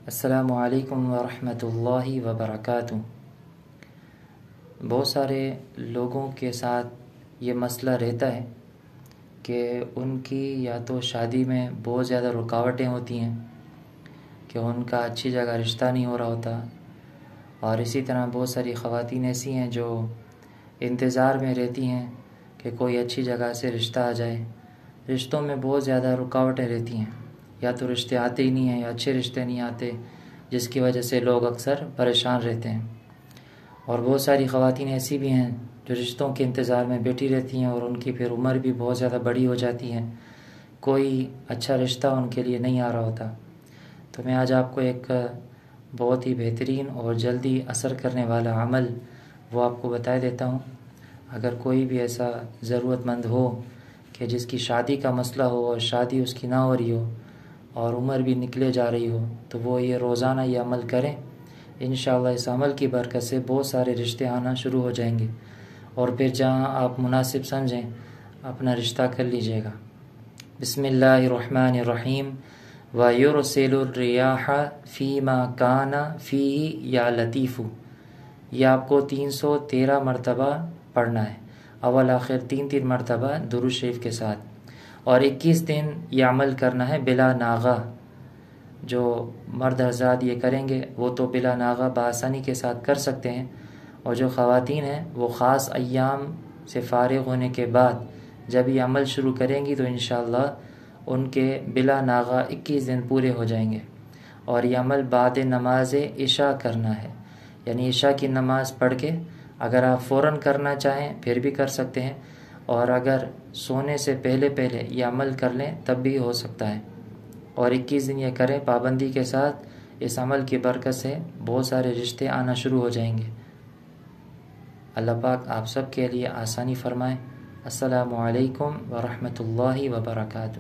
السلام علیکم ورحمۃ اللہ وبرکاتہ۔ بہت سارے لوگوں کے ساتھ یہ مسئلہ رہتا ہے کہ ان کی یا تو شادی میں بہت زیادہ رکاوٹیں ہوتی ہیں کہ ان کا اچھی جگہ رشتہ نہیں ہو رہا ہوتا، اور اسی طرح بہت ساری خواتین ایسی ہیں جو انتظار میں رہتی ہیں کہ کوئی اچھی جگہ سے رشتہ آ جائے۔ رشتوں میں بہت زیادہ رکاوٹیں رہتی ہیں، یا تو رشتے آتے ہی نہیں ہیں یا اچھے رشتے نہیں آتے، جس کی وجہ سے لوگ اکثر پریشان رہتے ہیں۔ اور بہت ساری خواتین ایسی بھی ہیں جو رشتوں کے انتظار میں بیٹھی رہتی ہیں، اور ان کی پھر عمر بھی بہت زیادہ بڑی ہو جاتی ہے، کوئی اچھا رشتہ ان کے لیے نہیں آ رہا ہوتا۔ تو میں آج آپ کو ایک بہت ہی بہترین اور جلدی اثر کرنے والا عمل وہ آپ کو بتا دیتا ہوں۔ اگر کوئی بھی ایسا ضرورت مند ہو کہ جس کی شادی کا مسئلہ ہو اور شادی اس کی نہ ہو رہی ہو اور عمر بھی نکلے جا رہی ہو، تو وہ یہ روزانہ یہ عمل کریں۔ انشاءاللہ اس عمل کی برکت سے بہت سارے رشتے آنا شروع ہو جائیں گے، اور پھر جہاں آپ مناسب سمجھیں اپنا رشتہ کر لیجئے گا۔ بسم اللہ الرحمن الرحیم۔ وَيُرْسِلُ الرِّيَاحَ فِي مَا كَانَ فِيهِ يَا لَطِيفُ۔ یہ آپ کو 313 مرتبہ پڑھنا ہے، اول آخر 3 مرتبہ درود شریف کے ساتھ، اور 21 دن یہ عمل کرنا ہے بلا ناغہ۔ جو مرد حضرات یہ کریں گے وہ تو بلا ناغہ بآسانی کے ساتھ کر سکتے ہیں، اور جو خواتین ہیں وہ خاص ایام سے فارغ ہونے کے بعد جب یہ عمل شروع کریں گی تو انشاءاللہ ان کے بلا ناغہ 21 دن پورے ہو جائیں گے۔ اور یہ عمل بعد نماز عشاء کرنا ہے، یعنی عشاء کی نماز پڑھ کے اگر آپ فوراً کرنا چاہیں پھر بھی کر سکتے ہیں، اور اگر سونے سے پہلے یہ عمل کر لیں تب بھی ہو سکتا ہے۔ اور 21 دن یہ کریں پابندی کے ساتھ، اس عمل کی برکت سے بہت سارے رشتے آنا شروع ہو جائیں گے۔ اللہ پاک آپ سب کے لیے آسانی فرمائے۔ السلام علیکم ورحمۃ اللہ وبرکاتہ۔